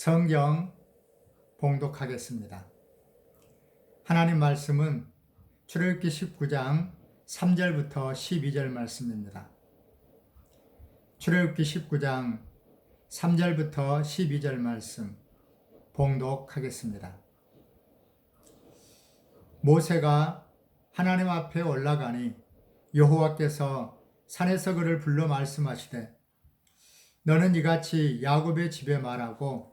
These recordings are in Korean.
성경 봉독하겠습니다. 하나님 말씀은 출애굽기 19장 3절부터 12절 말씀입니다. 출애굽기 19장 3절부터 12절 말씀 봉독하겠습니다. 모세가 하나님 앞에 올라가니 여호와께서 산에서 그를 불러 말씀하시되 너는 이같이 야곱의 집에 말하고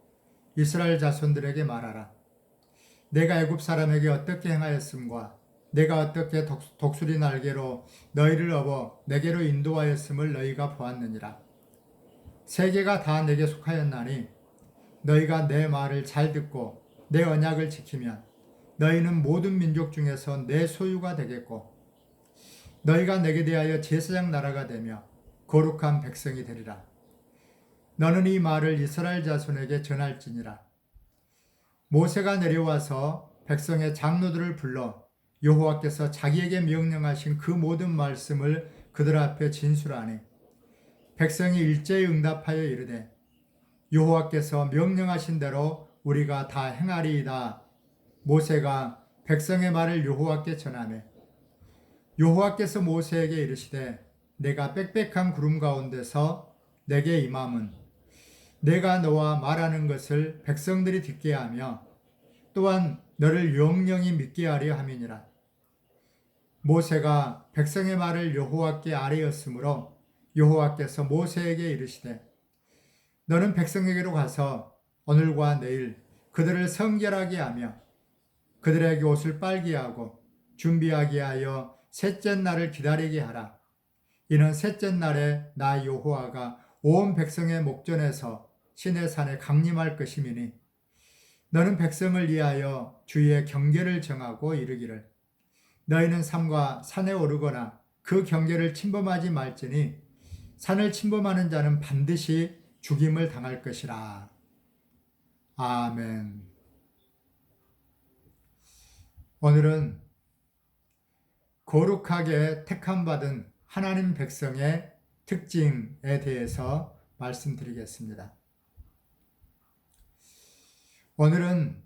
이스라엘 자손들에게 말하라. 내가 애굽 사람에게 어떻게 행하였음과 내가 어떻게 독수리 날개로 너희를 업어 내게로 인도하였음을 너희가 보았느니라. 세계가 다 내게 속하였나니 너희가 내 말을 잘 듣고 내 언약을 지키면 너희는 모든 민족 중에서 내 소유가 되겠고 너희가 내게 대하여 제사장 나라가 되며 거룩한 백성이 되리라. 너는 이 말을 이스라엘 자손에게 전할지니라. 모세가 내려와서 백성의 장로들을 불러 여호와께서 자기에게 명령하신 그 모든 말씀을 그들 앞에 진술하니 백성이 일제히 응답하여 이르되 여호와께서 명령하신 대로 우리가 다 행하리이다. 모세가 백성의 말을 여호와께 전하매 여호와께서 모세에게 이르시되 내가 빽빽한 구름 가운데서 내게 임함은 내가 너와 말하는 것을 백성들이 듣게 하며 또한 너를 영영히 믿게 하려 함이니라. 모세가 백성의 말을 여호와께 아뢰었으므로 여호와께서 모세에게 이르시되 너는 백성에게로 가서 오늘과 내일 그들을 성결하게 하며 그들에게 옷을 빨게 하고 준비하게 하여 셋째 날을 기다리게 하라. 이는 셋째 날에 나 여호와가 온 백성의 목전에서 시내산에 강림할 것임이니 너는 백성을 위하여 주의 경계를 정하고 이르기를 너희는 삼가 산에 오르거나 그 경계를 침범하지 말지니 산을 침범하는 자는 반드시 죽임을 당할 것이라. 아멘. 오늘은 거룩하게 택함받은 하나님 백성의 특징에 대해서 말씀드리겠습니다. 오늘은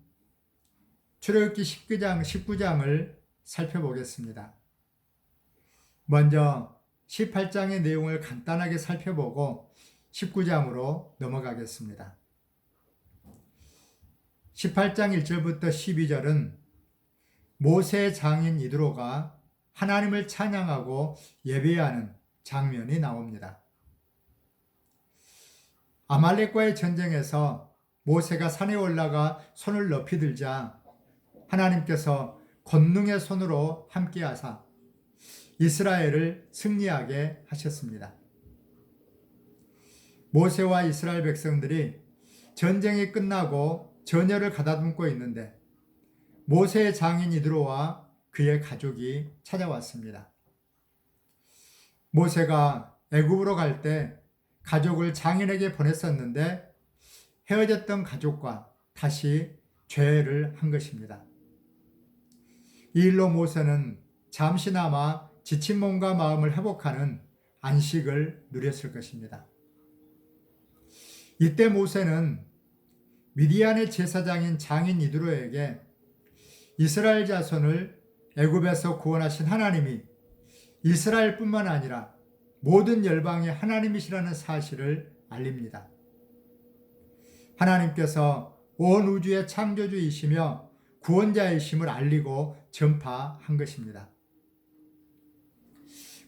출애굽기 19장을 살펴보겠습니다. 먼저 18장의 내용을 간단하게 살펴보고 19장으로 넘어가겠습니다. 18장 1절부터 12절은 모세의 장인 이드로가 하나님을 찬양하고 예배하는 장면이 나옵니다. 아말렉과의 전쟁에서 모세가 산에 올라가 손을 높이 들자 하나님께서 권능의 손으로 함께하사 이스라엘을 승리하게 하셨습니다. 모세와 이스라엘 백성들이 전쟁이 끝나고 전열을 가다듬고 있는데 모세의 장인 이드로와 그의 가족이 찾아왔습니다. 모세가 애굽으로 갈 때 가족을 장인에게 보냈었는데 헤어졌던 가족과 다시 죄를 한 것입니다. 이 일로 모세는 잠시나마 지친 몸과 마음을 회복하는 안식을 누렸을 것입니다. 이때 모세는 미디안의 제사장인 장인 이드로에게 이스라엘 자손을 애굽에서 구원하신 하나님이 이스라엘뿐만 아니라 모든 열방의 하나님이시라는 사실을 알립니다. 하나님께서 온 우주의 창조주이시며 구원자이심을 알리고 전파한 것입니다.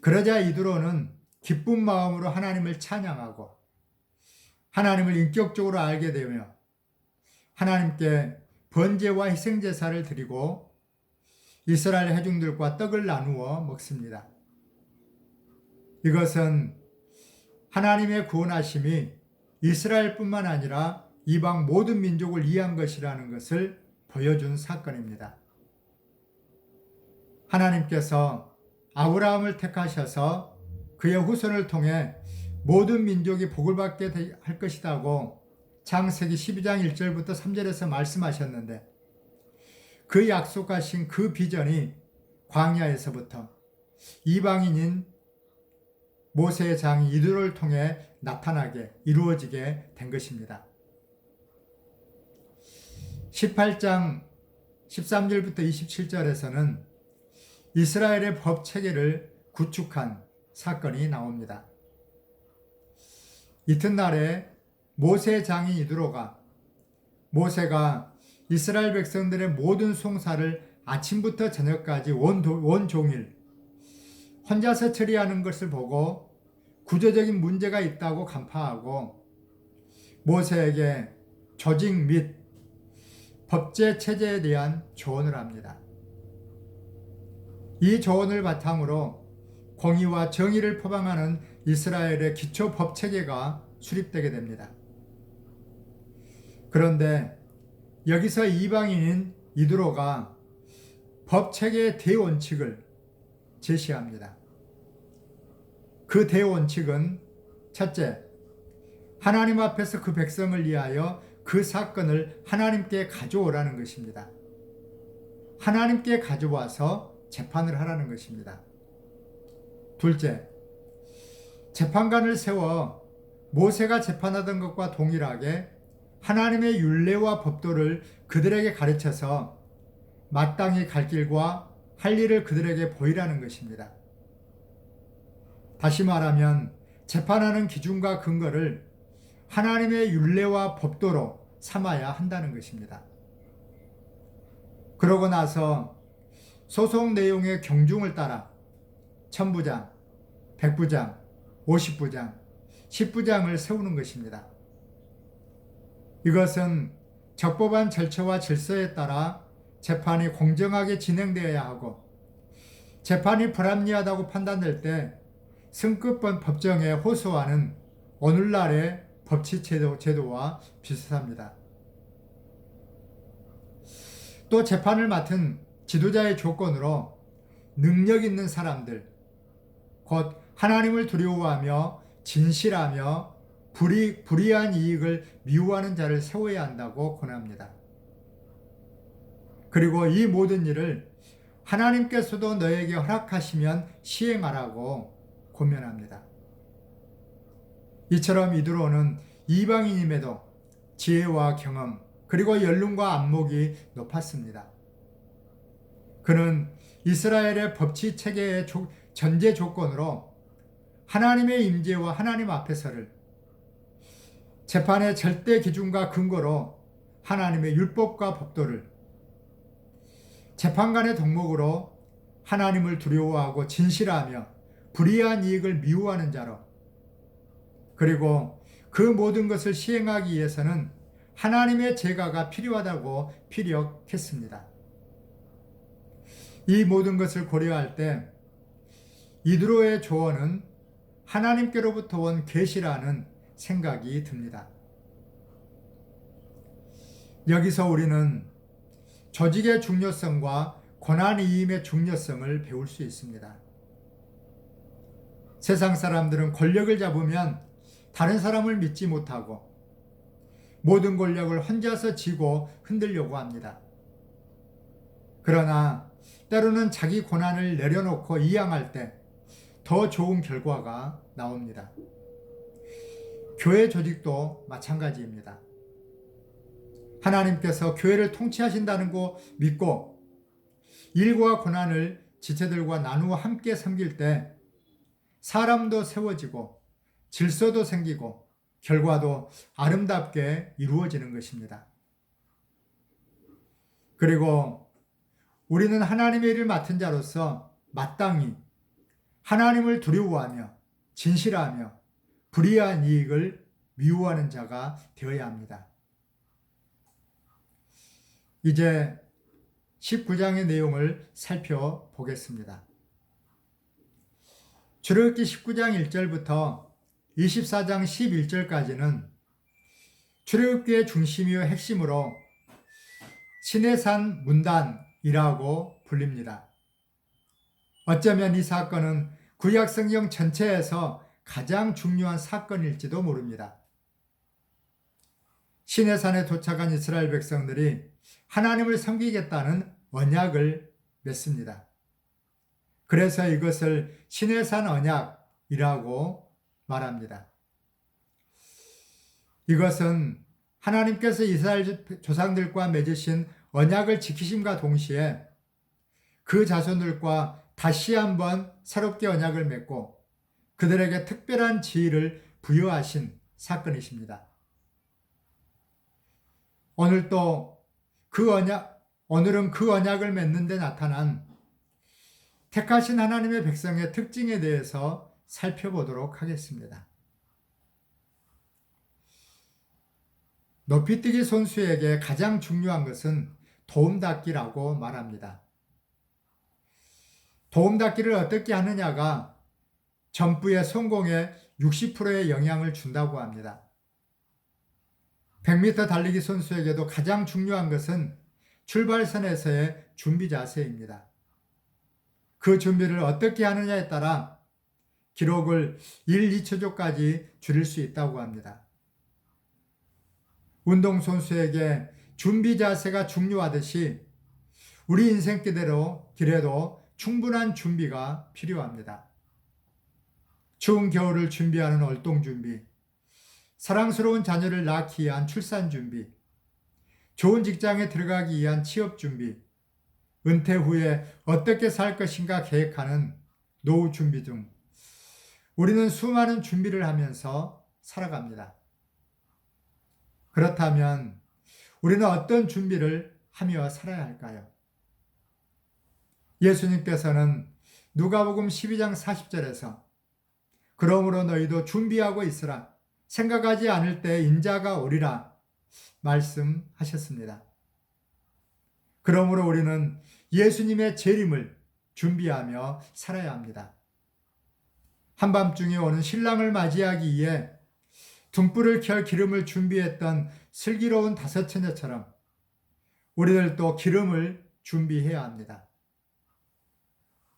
그러자 이드로는 기쁜 마음으로 하나님을 찬양하고 하나님을 인격적으로 알게 되며 하나님께 번제와 희생제사를 드리고 이스라엘 회중들과 떡을 나누어 먹습니다. 이것은 하나님의 구원하심이 이스라엘뿐만 아니라 이방 모든 민족을 위한 것이라는 것을 보여준 사건입니다. 하나님께서 아브라함을 택하셔서 그의 후손을 통해 모든 민족이 복을 받게 할 것이라고 창세기 12장 1절부터 3절에서 말씀하셨는데 그 약속하신 그 비전이 광야에서부터 이방인인 모세의 장 이드로를 통해 나타나게 이루어지게 된 것입니다. 18장 13절부터 27절에서는 이스라엘의 법 체계를 구축한 사건이 나옵니다. 이튿날에 모세의 장인 이드로가 모세가 이스라엘 백성들의 모든 송사를 아침부터 저녁까지 온종일 혼자서 처리하는 것을 보고 구조적인 문제가 있다고 간파하고 모세에게 조직 및 법제 체제에 대한 조언을 합니다. 이 조언을 바탕으로 공의와 정의를 표방하는 이스라엘의 기초 법 체계가 수립되게 됩니다. 그런데 여기서 이방인인 이드로가 법 체계의 대원칙을 제시합니다. 그 대원칙은 첫째, 하나님 앞에서 그 백성을 위하여 그 사건을 하나님께 가져오라는 것입니다. 하나님께 가져와서 재판을 하라는 것입니다. 둘째, 재판관을 세워 모세가 재판하던 것과 동일하게 하나님의 율례와 법도를 그들에게 가르쳐서 마땅히 갈 길과 할 일을 그들에게 보이라는 것입니다. 다시 말하면 재판하는 기준과 근거를 하나님의 율례와 법도로 삼아야 한다는 것입니다. 그러고 나서 소송 내용의 경중을 따라 천부장, 백부장, 50부장, 10부장을 세우는 것입니다. 이것은 적법한 절차와 질서에 따라 재판이 공정하게 진행되어야 하고 재판이 불합리하다고 판단될 때 승급본 법정에 호소하는 오늘날의 법치 제도와 비슷합니다. 또 재판을 맡은 지도자의 조건으로 능력 있는 사람들, 곧 하나님을 두려워하며 진실하며 불의한 이익을 미워하는 자를 세워야 한다고 권합니다. 그리고 이 모든 일을 하나님께서도 너에게 허락하시면 시행하라고 권면합니다. 이처럼 이드로는 이방인임에도 지혜와 경험 그리고 연륜과 안목이 높았습니다. 그는 이스라엘의 법치 체계의 전제 조건으로 하나님의 임재와 하나님 앞에서를 재판의 절대 기준과 근거로 하나님의 율법과 법도를 재판관의 덕목으로 하나님을 두려워하고 진실하며 불의한 이익을 미워하는 자로 그리고 그 모든 것을 시행하기 위해서는 하나님의 제가가 필요하다고 피력했습니다. 이 모든 것을 고려할 때 이드로의 조언은 하나님께로부터 온 계시라는 생각이 듭니다. 여기서 우리는 조직의 중요성과 권한이임의 중요성을 배울 수 있습니다. 세상 사람들은 권력을 잡으면 다른 사람을 믿지 못하고 모든 권력을 혼자서 쥐고 흔들려고 합니다. 그러나 때로는 자기 권한을 내려놓고 이양할 때 더 좋은 결과가 나옵니다. 교회 조직도 마찬가지입니다. 하나님께서 교회를 통치하신다는 거 믿고 일과 권한을 지체들과 나누어 함께 섬길 때 사람도 세워지고 질서도 생기고 결과도 아름답게 이루어지는 것입니다. 그리고 우리는 하나님의 일을 맡은 자로서 마땅히 하나님을 두려워하며 진실하며 불의한 이익을 미워하는 자가 되어야 합니다. 이제 19장의 내용을 살펴보겠습니다. 출애굽기 19장 1절부터 24장 11절까지는 출애굽기의 중심이요 핵심으로 시내산 문단이라고 불립니다. 어쩌면 이 사건은 구약 성경 전체에서 가장 중요한 사건일지도 모릅니다. 시내산에 도착한 이스라엘 백성들이 하나님을 섬기겠다는 언약을 맺습니다. 그래서 이것을 시내산 언약이라고 말합니다. 이것은 하나님께서 이스라엘 조상들과 맺으신 언약을 지키심과 동시에 그 자손들과 다시 한번 새롭게 언약을 맺고 그들에게 특별한 지위를 부여하신 사건이십니다. 오늘은 그 언약을 맺는 데 나타난 택하신 하나님의 백성의 특징에 대해서 살펴보도록 하겠습니다. 높이뛰기 선수에게 가장 중요한 것은 도움닫기라고 말합니다. 도움닫기를 어떻게 하느냐가 점프의 성공에 60%의 영향을 준다고 합니다. 100m 달리기 선수에게도 가장 중요한 것은 출발선에서의 준비 자세입니다. 그 준비를 어떻게 하느냐에 따라 기록을 1, 2초조까지 줄일 수 있다고 합니다. 운동선수에게 준비 자세가 중요하듯이 우리 인생길에도 충분한 준비가 필요합니다. 추운 겨울을 준비하는 월동 준비, 사랑스러운 자녀를 낳기 위한 출산 준비, 좋은 직장에 들어가기 위한 취업 준비, 은퇴 후에 어떻게 살 것인가 계획하는 노후 준비 등 우리는 수많은 준비를 하면서 살아갑니다. 그렇다면 우리는 어떤 준비를 하며 살아야 할까요? 예수님께서는 누가복음 12장 40절에서 그러므로 너희도 준비하고 있으라 생각하지 않을 때 인자가 오리라 말씀하셨습니다. 그러므로 우리는 예수님의 재림을 준비하며 살아야 합니다. 한밤중에 오는 신랑을 맞이하기 위해 등불을 켤 기름을 준비했던 슬기로운 다섯 처녀처럼 우리들도 기름을 준비해야 합니다.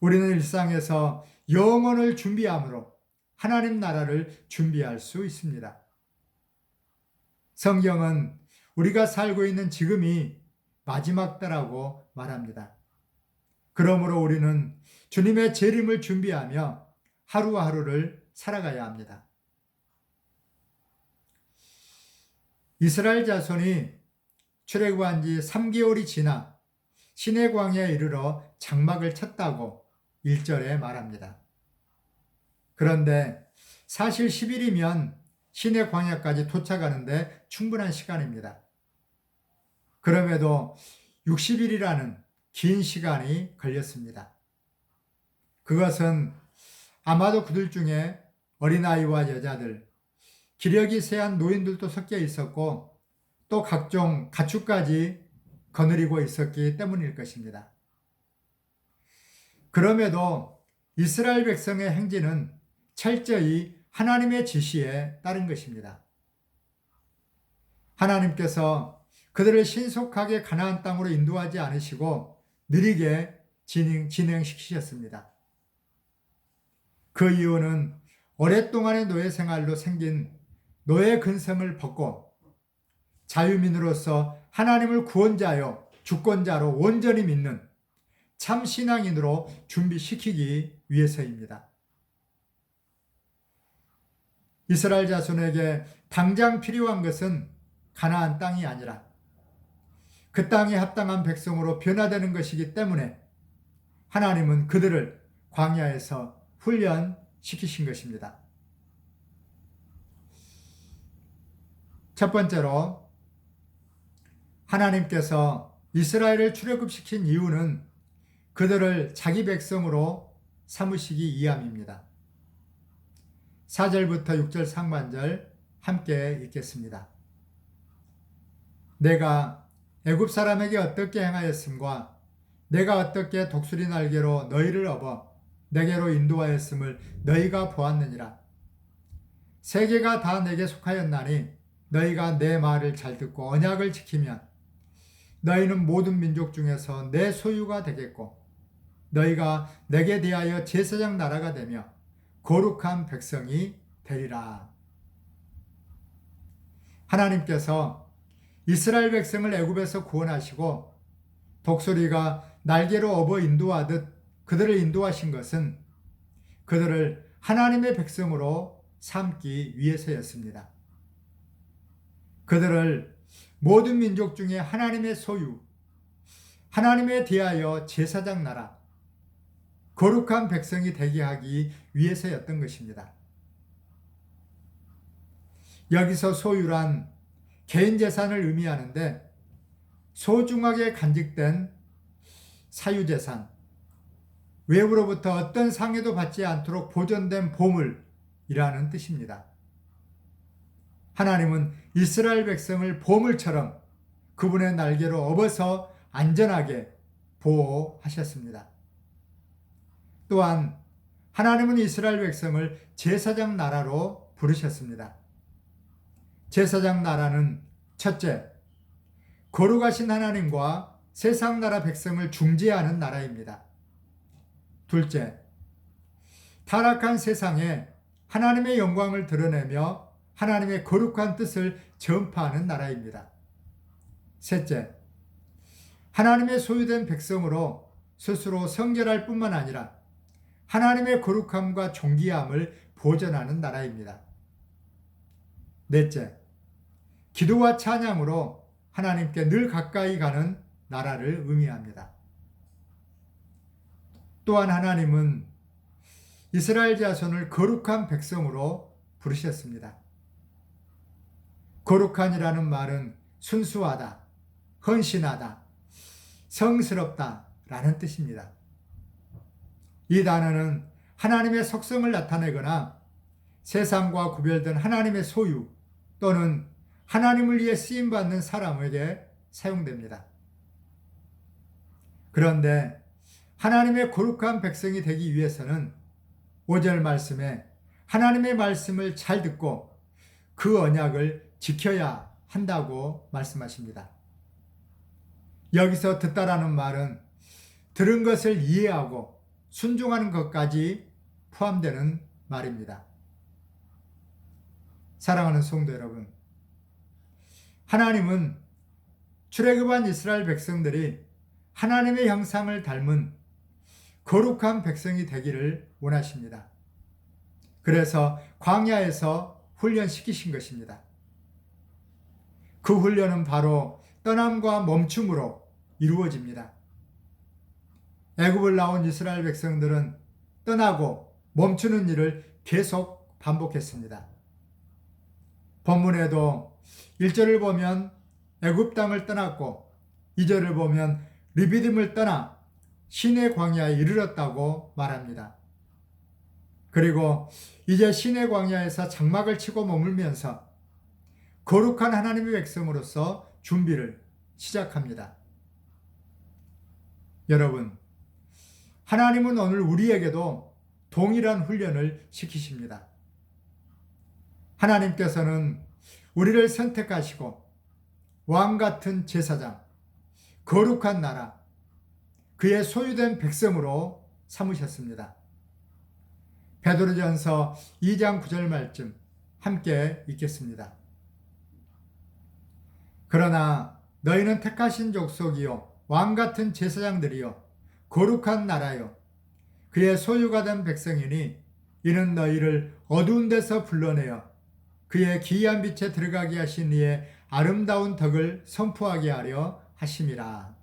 우리는 일상에서 영혼을 준비함으로 하나님 나라를 준비할 수 있습니다. 성경은 우리가 살고 있는 지금이 마지막 때라고 말합니다. 그러므로 우리는 주님의 재림을 준비하며 하루하루를 살아가야 합니다. 이스라엘 자손이 출애굽한 지 3개월이 지나 시내 광야에 이르러 장막을 쳤다고 1절에 말합니다. 그런데 사실 10일이면 시내 광야까지 도착하는데 충분한 시간입니다. 그럼에도 60일이라는 긴 시간이 걸렸습니다. 그것은 아마도 그들 중에 어린아이와 여자들, 기력이 세한 노인들도 섞여 있었고 또 각종 가축까지 거느리고 있었기 때문일 것입니다. 그럼에도 이스라엘 백성의 행진은 철저히 하나님의 지시에 따른 것입니다. 하나님께서 그들을 신속하게 가나안 땅으로 인도하지 않으시고 느리게 진행시키셨습니다. 그 이유는 오랫동안의 노예 생활로 생긴 노예 근성을 벗고 자유민으로서 하나님을 구원자요 주권자로 온전히 믿는 참 신앙인으로 준비시키기 위해서입니다. 이스라엘 자손에게 당장 필요한 것은 가나안 땅이 아니라 그 땅에 합당한 백성으로 변화되는 것이기 때문에 하나님은 그들을 광야에서 훈련시키신 것입니다. 첫 번째로 하나님께서 이스라엘을 출애굽시킨 이유는 그들을 자기 백성으로 삼으시기 위함입니다. 4절부터 6절 상반절 함께 읽겠습니다. 내가 애굽 사람에게 어떻게 행하였음과 내가 어떻게 독수리 날개로 너희를 업어 내게로 인도하였음을 너희가 보았느니라. 세계가 다 내게 속하였나니 너희가 내 말을 잘 듣고 언약을 지키면 너희는 모든 민족 중에서 내 소유가 되겠고 너희가 내게 대하여 제사장 나라가 되며 거룩한 백성이 되리라. 하나님께서 이스라엘 백성을 애굽에서 구원하시고 독수리가 날개로 업어 인도하듯 그들을 인도하신 것은 그들을 하나님의 백성으로 삼기 위해서였습니다. 그들을 모든 민족 중에 하나님의 소유, 하나님에 대하여 제사장 나라, 거룩한 백성이 되게 하기 위해서였던 것입니다. 여기서 소유란 개인 재산을 의미하는데 소중하게 간직된 사유재산, 외부로부터 어떤 상해도 받지 않도록 보존된 보물이라는 뜻입니다. 하나님은 이스라엘 백성을 보물처럼 그분의 날개로 업어서 안전하게 보호하셨습니다. 또한 하나님은 이스라엘 백성을 제사장 나라로 부르셨습니다. 제사장 나라는 첫째, 거룩하신 하나님과 세상 나라 백성을 중재하는 나라입니다. 둘째, 타락한 세상에 하나님의 영광을 드러내며 하나님의 거룩한 뜻을 전파하는 나라입니다. 셋째, 하나님의 소유된 백성으로 스스로 성결할 뿐만 아니라 하나님의 거룩함과 존귀함을 보존하는 나라입니다. 넷째, 기도와 찬양으로 하나님께 늘 가까이 가는 나라를 의미합니다. 또한 하나님은 이스라엘 자손을 거룩한 백성으로 부르셨습니다. 거룩한이라는 말은 순수하다, 헌신하다, 성스럽다 라는 뜻입니다. 이 단어는 하나님의 속성을 나타내거나 세상과 구별된 하나님의 소유 또는 하나님을 위해 쓰임받는 사람에게 사용됩니다. 그런데 하나님의 거룩한 백성이 되기 위해서는 5절 말씀에 하나님의 말씀을 잘 듣고 그 언약을 지켜야 한다고 말씀하십니다. 여기서 듣다라는 말은 들은 것을 이해하고 순종하는 것까지 포함되는 말입니다. 사랑하는 성도 여러분, 하나님은 출애굽한 이스라엘 백성들이 하나님의 형상을 닮은 거룩한 백성이 되기를 원하십니다. 그래서 광야에서 훈련시키신 것입니다. 그 훈련은 바로 떠남과 멈춤으로 이루어집니다. 애굽을 나온 이스라엘 백성들은 떠나고 멈추는 일을 계속 반복했습니다. 본문에도 1절을 보면 애굽 땅을 떠났고 2절을 보면 르비딤을 떠나 시내 광야에 이르렀다고 말합니다. 그리고 이제 시내 광야에서 장막을 치고 머물면서 거룩한 하나님의 백성으로서 준비를 시작합니다. 여러분, 하나님은 오늘 우리에게도 동일한 훈련을 시키십니다. 하나님께서는 우리를 선택하시고 왕 같은 제사장, 거룩한 나라, 그의 소유된 백성으로 삼으셨습니다. 베드로전서 2장 9절 말씀 함께 읽겠습니다. 그러나 너희는 택하신 족속이요 왕 같은 제사장들이요 거룩한 나라요 그의 소유가 된 백성이니 이는 너희를 어두운 데서 불러내어 그의 기이한 빛에 들어가게 하신 이의 아름다운 덕을 선포하게 하려 하심이라.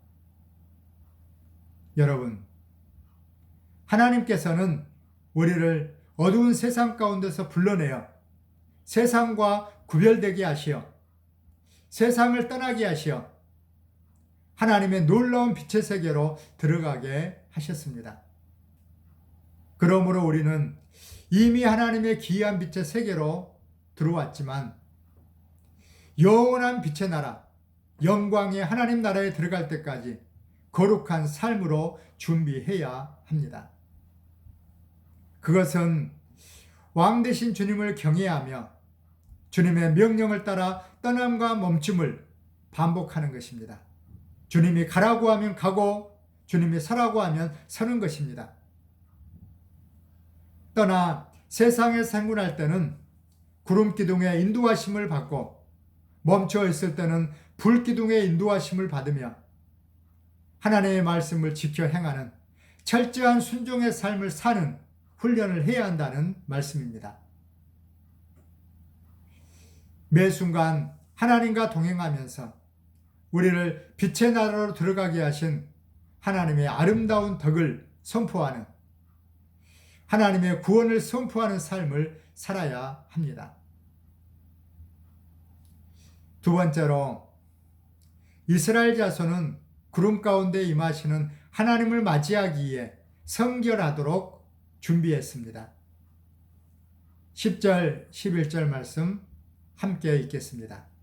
여러분, 하나님께서는 우리를 어두운 세상 가운데서 불러내어 세상과 구별되게 하시어 세상을 떠나게 하시어 하나님의 놀라운 빛의 세계로 들어가게 하셨습니다. 그러므로 우리는 이미 하나님의 기이한 빛의 세계로 들어왔지만 영원한 빛의 나라, 영광의 하나님 나라에 들어갈 때까지 거룩한 삶으로 준비해야 합니다. 그것은 왕 되신 주님을 경외하며 주님의 명령을 따라 떠남과 멈춤을 반복하는 것입니다. 주님이 가라고 하면 가고 주님이 서라고 하면 서는 것입니다. 떠나 세상에 생활할 때는 구름 기둥의 인도하심을 받고 멈춰 있을 때는 불 기둥의 인도하심을 받으며 하나님의 말씀을 지켜 행하는 철저한 순종의 삶을 사는 훈련을 해야 한다는 말씀입니다. 매 순간 하나님과 동행하면서 우리를 빛의 나라로 들어가게 하신 하나님의 아름다운 덕을 선포하는, 하나님의 구원을 선포하는 삶을 살아야 합니다. 두 번째로, 이스라엘 자손은 구름 가운데 임하시는 하나님을 맞이하기 위해 성결하도록 준비했습니다. 10절, 11절 말씀 함께 읽겠습니다.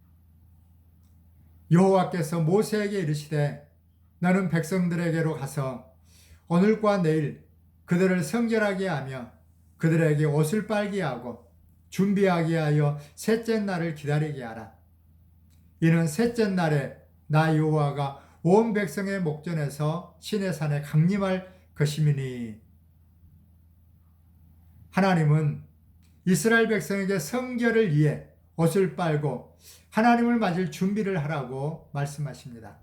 여호와께서 모세에게 이르시되 너는 백성들에게로 가서 오늘과 내일 그들을 성결하게 하며 그들에게 옷을 빨게 하고 준비하게 하여 셋째 날을 기다리게 하라. 이는 셋째 날에 나 여호와가 온 백성의 목전에서 시내산에 강림할 것임이니. 하나님은 이스라엘 백성에게 성결을 위해 옷을 빨고 하나님을 맞을 준비를 하라고 말씀하십니다.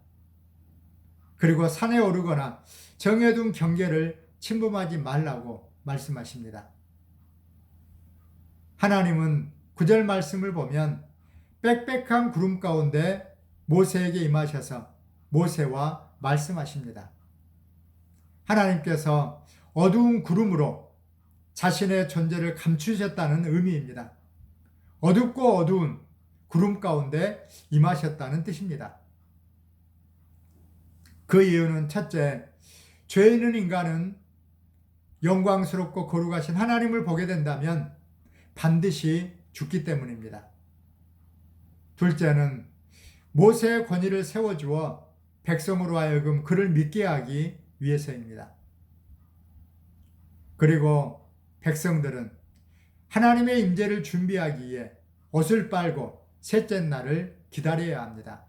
그리고 산에 오르거나 정해둔 경계를 침범하지 말라고 말씀하십니다. 하나님은 9절 말씀을 보면 빽빽한 구름 가운데 모세에게 임하셔서 모세와 말씀하십니다. 하나님께서 어두운 구름으로 자신의 존재를 감추셨다는 의미입니다. 어둡고 어두운 구름 가운데 임하셨다는 뜻입니다. 그 이유는 첫째, 죄 있는 인간은 영광스럽고 거룩하신 하나님을 보게 된다면 반드시 죽기 때문입니다. 둘째는 모세의 권위를 세워주어 백성으로 하여금 그를 믿게 하기 위해서입니다. 그리고 백성들은 하나님의 임재를 준비하기 위해 옷을 빨고 셋째 날을 기다려야 합니다.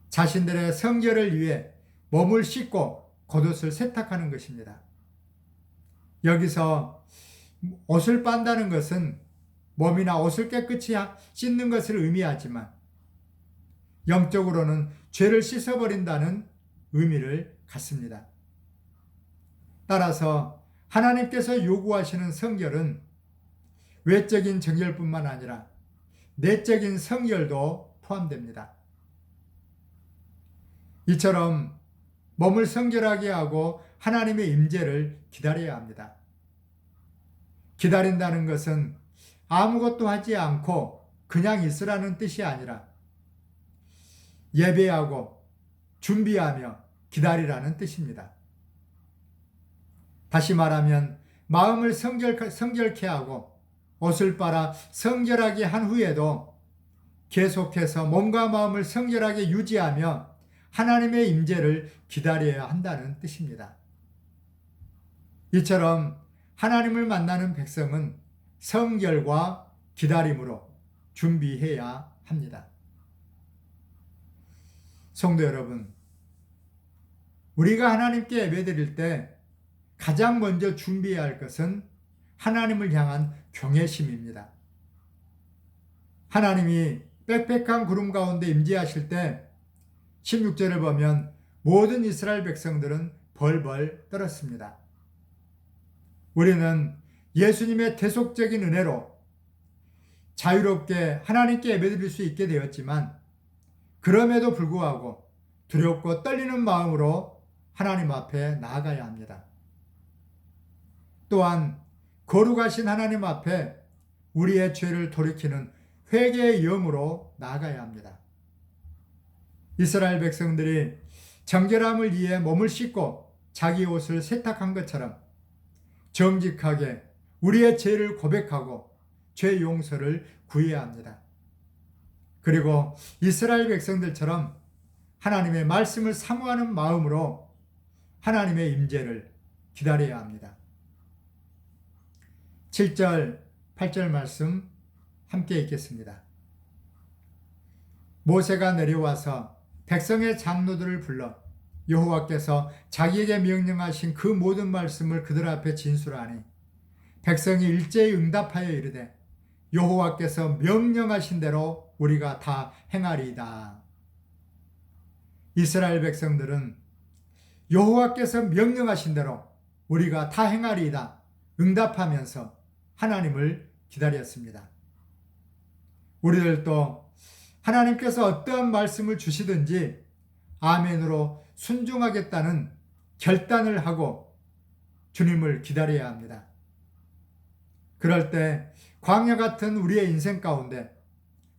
자신들의 성결을 위해 몸을 씻고 겉옷을 세탁하는 것입니다. 여기서 옷을 빤다는 것은 몸이나 옷을 깨끗이 씻는 것을 의미하지만 영적으로는 죄를 씻어버린다는 의미를 갖습니다. 따라서 하나님께서 요구하시는 성결은 외적인 정결뿐만 아니라 내적인 성결도 포함됩니다. 이처럼 몸을 성결하게 하고 하나님의 임재를 기다려야 합니다. 기다린다는 것은 아무것도 하지 않고 그냥 있으라는 뜻이 아니라 예배하고 준비하며 기다리라는 뜻입니다. 다시 말하면 마음을 성결케 하고 옷을 빨아 성결하게 한 후에도 계속해서 몸과 마음을 성결하게 유지하며 하나님의 임재를 기다려야 한다는 뜻입니다. 이처럼 하나님을 만나는 백성은 성결과 기다림으로 준비해야 합니다. 성도 여러분, 우리가 하나님께 예배드릴 때 가장 먼저 준비해야 할 것은 하나님을 향한 경외심입니다. 하나님이 빽빽한 구름 가운데 임재하실 때 16절을 보면 모든 이스라엘 백성들은 벌벌 떨었습니다. 우리는 예수님의 대속적인 은혜로 자유롭게 하나님께 예배드릴 수 있게 되었지만 그럼에도 불구하고 두렵고 떨리는 마음으로 하나님 앞에 나아가야 합니다. 또한 거룩하신 하나님 앞에 우리의 죄를 돌이키는 회개의 영으로 나아가야 합니다. 이스라엘 백성들이 정결함을 위해 몸을 씻고 자기 옷을 세탁한 것처럼 정직하게 우리의 죄를 고백하고 죄 용서를 구해야 합니다. 그리고 이스라엘 백성들처럼 하나님의 말씀을 사모하는 마음으로 하나님의 임재를 기다려야 합니다. 7절, 8절 말씀 함께 읽겠습니다. 모세가 내려와서 백성의 장로들을 불러 여호와께서 자기에게 명령하신 그 모든 말씀을 그들 앞에 진술하니 백성이 일제히 응답하여 이르되 여호와께서 명령하신 대로 우리가 다 행하리이다. 이스라엘 백성들은 여호와께서 명령하신 대로 우리가 다 행하리이다 응답하면서 하나님을 기다렸습니다. 우리들도 하나님께서 어떠한 말씀을 주시든지 아멘으로 순종하겠다는 결단을 하고 주님을 기다려야 합니다. 그럴 때 광야 같은 우리의 인생 가운데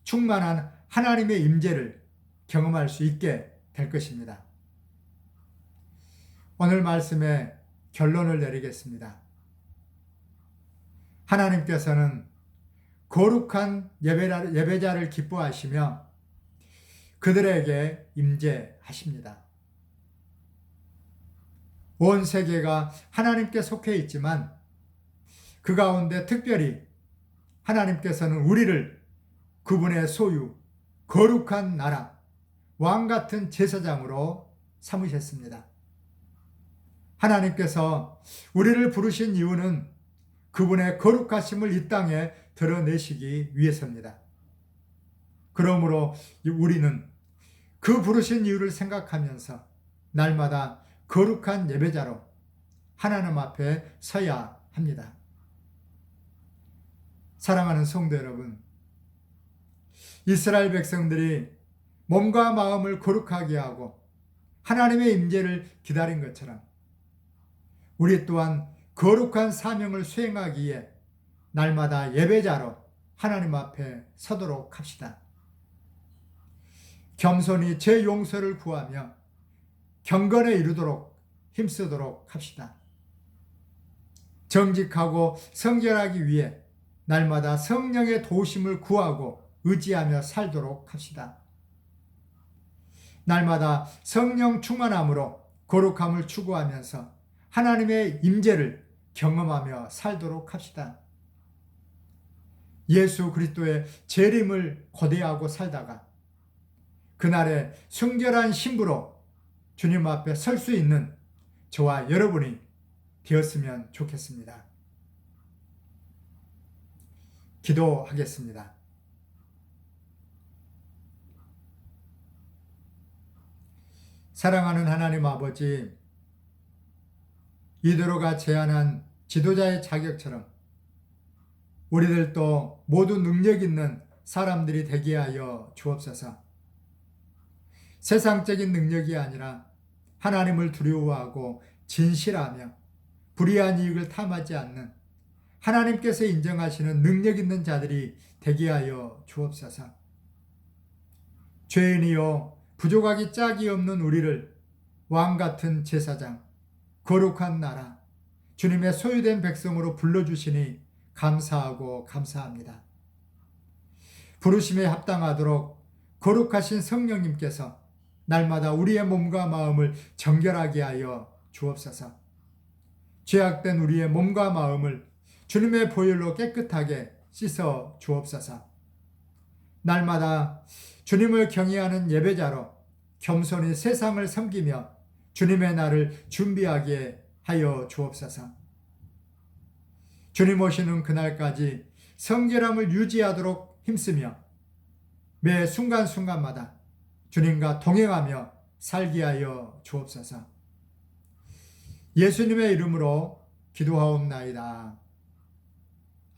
충만한 하나님의 임재를 경험할 수 있게 될 것입니다. 오늘 말씀의 결론을 내리겠습니다. 하나님께서는 거룩한 예배자를 기뻐하시며 그들에게 임재하십니다. 온 세계가 하나님께 속해 있지만 그 가운데 특별히 하나님께서는 우리를 그분의 소유, 거룩한 나라, 왕 같은 제사장으로 삼으셨습니다. 하나님께서 우리를 부르신 이유는 그분의 거룩하심을 이 땅에 드러내시기 위해서입니다. 그러므로 우리는 그 부르신 이유를 생각하면서 날마다 거룩한 예배자로 하나님 앞에 서야 합니다. 사랑하는 성도 여러분, 이스라엘 백성들이 몸과 마음을 거룩하게 하고 하나님의 임재를 기다린 것처럼 우리 또한 거룩한 사명을 수행하기 위해 날마다 예배자로 하나님 앞에 서도록 합시다. 겸손히 제 용서를 구하며 경건에 이르도록 힘쓰도록 합시다. 정직하고 성결하기 위해 날마다 성령의 도우심을 구하고 의지하며 살도록 합시다. 날마다 성령 충만함으로 거룩함을 추구하면서 하나님의 임재를 경험하며 살도록 합시다. 예수 그리스도의 재림을 고대하고 살다가 그날의 순결한 신부로 주님 앞에 설 수 있는 저와 여러분이 되었으면 좋겠습니다. 기도하겠습니다. 사랑하는 하나님 아버지, 이대로가 제안한 지도자의 자격처럼 우리들도 모두 능력 있는 사람들이 되게 하여 주옵소서. 세상적인 능력이 아니라 하나님을 두려워하고 진실하며 불의한 이익을 탐하지 않는 하나님께서 인정하시는 능력 있는 자들이 되게 하여 주옵소서. 죄인이요 부족하기 짝이 없는 우리를 왕같은 제사장, 거룩한 나라, 주님의 소유된 백성으로 불러주시니 감사하고 감사합니다. 부르심에 합당하도록 거룩하신 성령님께서 날마다 우리의 몸과 마음을 정결하게 하여 주옵소서. 죄악된 우리의 몸과 마음을 주님의 보혈로 깨끗하게 씻어 주옵소서. 날마다 주님을 경외하는 예배자로 겸손히 세상을 섬기며 주님의 날을 준비하게 하여 주옵소서. 주님 오시는 그날까지 성결함을 유지하도록 힘쓰며 매 순간순간마다 주님과 동행하며 살게 하여 주옵소서. 예수님의 이름으로 기도하옵나이다.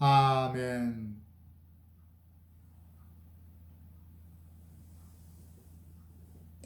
아멘.